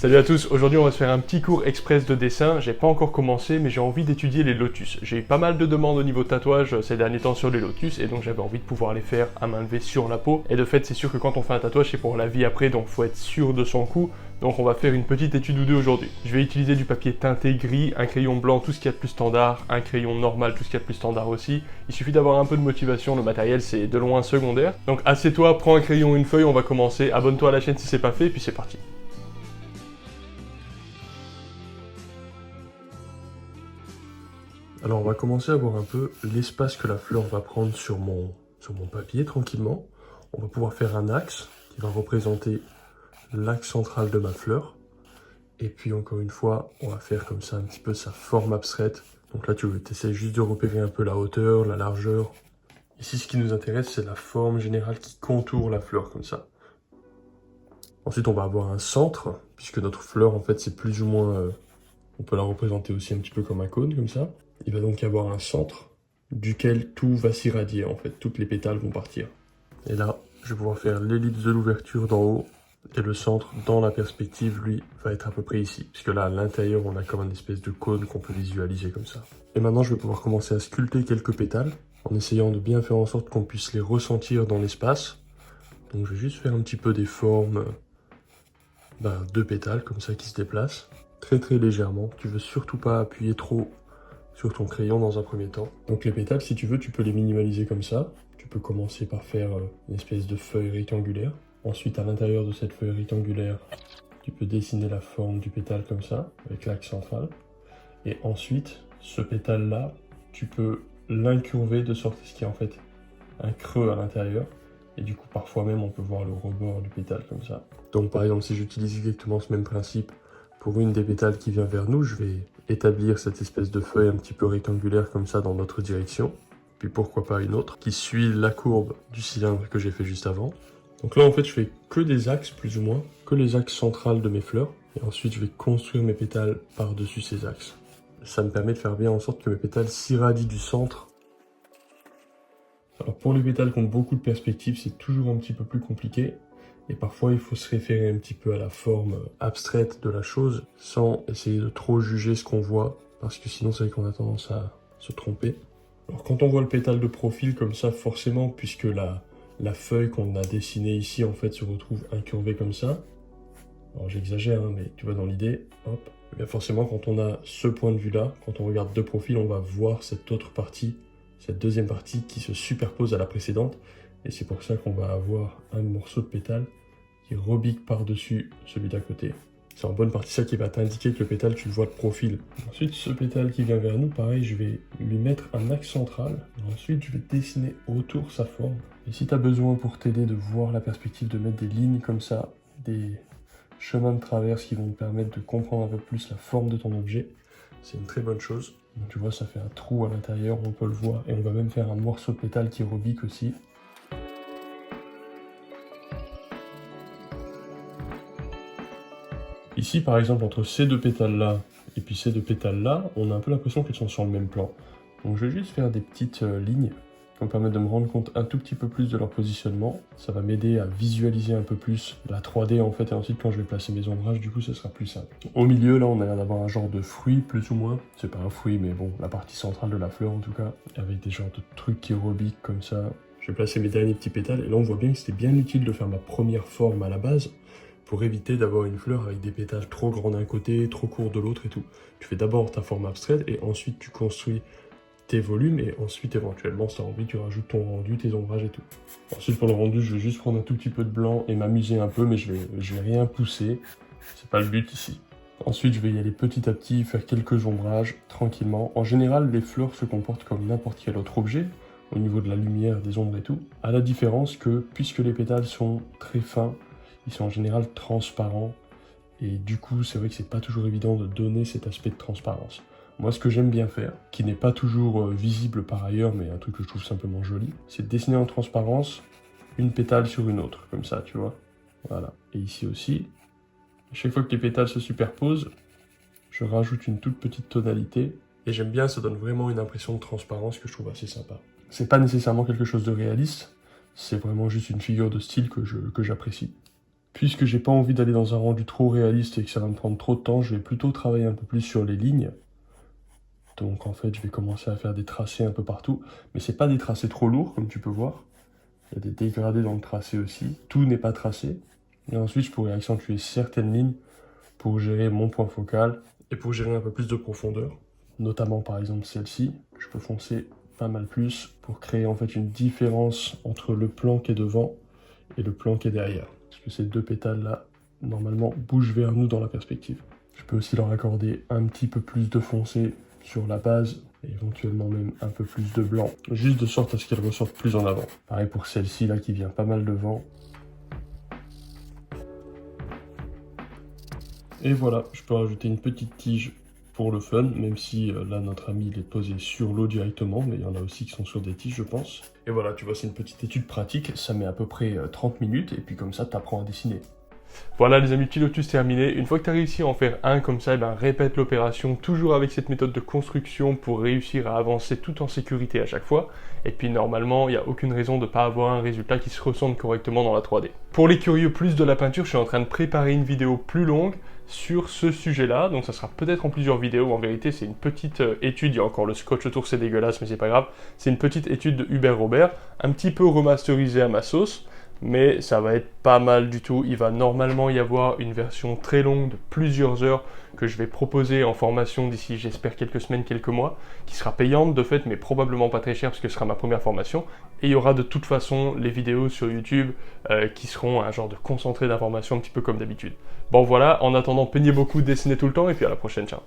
Salut à tous, aujourd'hui on va se faire un petit cours express de dessin. J'ai pas encore commencé mais j'ai envie d'étudier les lotus. J'ai eu pas mal de demandes au niveau de tatouage ces derniers temps sur les lotus et donc j'avais envie de pouvoir les faire à main levée sur la peau. Et de fait c'est sûr que quand on fait un tatouage c'est pour la vie après, donc faut être sûr de son coup. Donc on va faire une petite étude ou deux aujourd'hui. Je vais utiliser du papier teinté gris, un crayon blanc, tout ce qu'il y a de plus standard, un crayon normal, tout ce qu'il y a de plus standard aussi. Il suffit d'avoir un peu de motivation, le matériel c'est de loin secondaire. Donc assieds-toi, prends un crayon, une feuille, on va commencer. Abonne-toi à la chaîne si c'est pas fait et puis c'est parti. Alors on va commencer à voir un peu l'espace que la fleur va prendre sur mon papier tranquillement. On va pouvoir faire un axe qui va représenter l'axe central de ma fleur. Et puis encore une fois, on va faire comme ça un petit peu sa forme abstraite. Donc là tu essaies juste de repérer un peu la hauteur, la largeur. Ici ce qui nous intéresse c'est la forme générale qui contourne la fleur comme ça. Ensuite on va avoir un centre, puisque notre fleur en fait c'est plus ou moins... on peut la représenter aussi un petit peu comme un cône comme ça. Il va donc y avoir un centre duquel tout va s'irradier en fait, toutes les pétales vont partir. Et là, je vais pouvoir faire l'ellipse de l'ouverture d'en haut et le centre dans la perspective, lui, va être à peu près ici. Puisque là, à l'intérieur, on a comme une espèce de cône qu'on peut visualiser comme ça. Et maintenant, je vais pouvoir commencer à sculpter quelques pétales en essayant de bien faire en sorte qu'on puisse les ressentir dans l'espace. Donc je vais juste faire un petit peu des formes de pétales comme ça qui se déplacent. Très très légèrement, tu veux surtout pas appuyer trop sur ton crayon dans un premier temps. Donc les pétales, si tu veux, tu peux les minimaliser comme ça. Tu peux commencer par faire une espèce de feuille rectangulaire. Ensuite, à l'intérieur de cette feuille rectangulaire, tu peux dessiner la forme du pétale comme ça, avec l'axe central. Et ensuite, ce pétale-là, tu peux l'incurver de sorte à ce qu'il y ait en fait un creux à l'intérieur. Et du coup, parfois même, on peut voir le rebord du pétale comme ça. Donc par exemple, si j'utilise exactement ce même principe pour une des pétales qui vient vers nous, je vais établir cette espèce de feuille un petit peu rectangulaire comme ça dans notre direction. Puis pourquoi pas une autre qui suit la courbe du cylindre que j'ai fait juste avant. Donc là en fait je fais que des axes plus ou moins, que les axes centrales de mes fleurs. Et ensuite je vais construire mes pétales par-dessus ces axes. Ça me permet de faire bien en sorte que mes pétales s'irradient du centre. Alors pour les pétales qui ont beaucoup de perspectives, c'est toujours un petit peu plus compliqué. Et parfois, il faut se référer un petit peu à la forme abstraite de la chose, sans essayer de trop juger ce qu'on voit, parce que sinon, c'est vrai qu'on a tendance à se tromper. Alors, quand on voit le pétale de profil comme ça, forcément, puisque la feuille qu'on a dessinée ici, en fait, se retrouve incurvée comme ça. Alors, j'exagère, hein, mais tu vois, dans l'idée, hop. Et bien forcément, quand on a ce point de vue-là, quand on regarde de profil, on va voir cette autre partie, cette deuxième partie qui se superpose à la précédente. Et c'est pour ça qu'on va avoir un morceau de pétale qui rebique par-dessus celui d'à côté. C'est en bonne partie ça qui va t'indiquer que le pétale, tu le vois de profil. Ensuite, ce pétale qui vient vers nous, pareil, je vais lui mettre un axe central. Ensuite, je vais dessiner autour sa forme. Et si tu as besoin pour t'aider de voir la perspective, de mettre des lignes comme ça, des chemins de traverse qui vont te permettre de comprendre un peu plus la forme de ton objet, c'est une très bonne chose. Donc tu vois, ça fait un trou à l'intérieur, on peut le voir. Et on va même faire un morceau de pétale qui rebique aussi. Ici, par exemple, entre ces deux pétales-là et puis ces deux pétales-là, on a un peu l'impression qu'elles sont sur le même plan. Donc je vais juste faire des petites lignes qui vont me permettre de me rendre compte un tout petit peu plus de leur positionnement. Ça va m'aider à visualiser un peu plus la 3D en fait, et ensuite quand je vais placer mes ombrages, du coup, ce sera plus simple. Au milieu, là, on a l'air d'avoir un genre de fruit, plus ou moins. C'est pas un fruit, mais bon, la partie centrale de la fleur, en tout cas, avec des genres de trucs qui rebiquent comme ça. Je vais placer mes derniers petits pétales, et là, on voit bien que c'était bien utile de faire ma première forme à la base, pour éviter d'avoir une fleur avec des pétales trop grands d'un côté, trop courts de l'autre et tout. Tu fais d'abord ta forme abstraite et ensuite tu construis tes volumes et ensuite éventuellement si tu as envie tu rajoutes ton rendu, tes ombrages et tout. Ensuite pour le rendu je vais juste prendre un tout petit peu de blanc et m'amuser un peu mais je vais rien pousser, c'est pas le but ici. Ensuite je vais y aller petit à petit, faire quelques ombrages tranquillement. En général les fleurs se comportent comme n'importe quel autre objet au niveau de la lumière, des ombres et tout, à la différence que puisque les pétales sont très fins, ils sont en général transparents et du coup c'est vrai que c'est pas toujours évident de donner cet aspect de transparence. Moi ce que j'aime bien faire, qui n'est pas toujours visible par ailleurs mais un truc que je trouve simplement joli, c'est de dessiner en transparence une pétale sur une autre, comme ça tu vois. Voilà, et ici aussi, à chaque fois que les pétales se superposent, je rajoute une toute petite tonalité et j'aime bien, ça donne vraiment une impression de transparence que je trouve assez sympa. C'est pas nécessairement quelque chose de réaliste, c'est vraiment juste une figure de style que j'apprécie. Puisque j'ai pas envie d'aller dans un rendu trop réaliste et que ça va me prendre trop de temps, je vais plutôt travailler un peu plus sur les lignes. Donc en fait, je vais commencer à faire des tracés un peu partout. Mais c'est pas des tracés trop lourds, comme tu peux voir. Il y a des dégradés dans le tracé aussi. Tout n'est pas tracé. Et ensuite, je pourrais accentuer certaines lignes pour gérer mon point focal et pour gérer un peu plus de profondeur. Notamment par exemple celle-ci. Je peux foncer pas mal plus pour créer en fait une différence entre le plan qui est devant et le plan qui est derrière. Parce que ces deux pétales là, normalement, bougent vers nous dans la perspective. Je peux aussi leur accorder un petit peu plus de foncé sur la base, et éventuellement même un peu plus de blanc, juste de sorte à ce qu'elle ressorte plus en avant. Pareil pour celle-ci là qui vient pas mal devant. Et voilà, je peux rajouter une petite tige pour le fun, même si là notre ami il est posé sur l'eau directement, mais il y en a aussi qui sont sur des tiges je pense. Et voilà, tu vois, c'est une petite étude pratique, ça met à peu près 30 minutes, et puis comme ça tu apprends à dessiner. Voilà les amis, pilotus terminé. Une fois que tu as réussi à en faire un comme ça, répète l'opération toujours avec cette méthode de construction pour réussir à avancer tout en sécurité à chaque fois. Et puis normalement, il n'y a aucune raison de ne pas avoir un résultat qui se ressente correctement dans la 3D. Pour les curieux plus de la peinture, je suis en train de préparer une vidéo plus longue sur ce sujet-là. Donc ça sera peut-être en plusieurs vidéos. En vérité, c'est une petite étude. Il y a encore le scotch autour, c'est dégueulasse, mais c'est pas grave. C'est une petite étude de Hubert Robert, un petit peu remasterisée à ma sauce. Mais ça va être pas mal du tout. Il va normalement y avoir une version très longue de plusieurs heures que je vais proposer en formation d'ici, j'espère, quelques semaines, quelques mois, qui sera payante de fait, mais probablement pas très chère parce que ce sera ma première formation. Et il y aura de toute façon les vidéos sur YouTube qui seront un genre de concentré d'informations un petit peu comme d'habitude. Bon voilà, en attendant, peignez beaucoup, dessinez tout le temps et puis à la prochaine, ciao.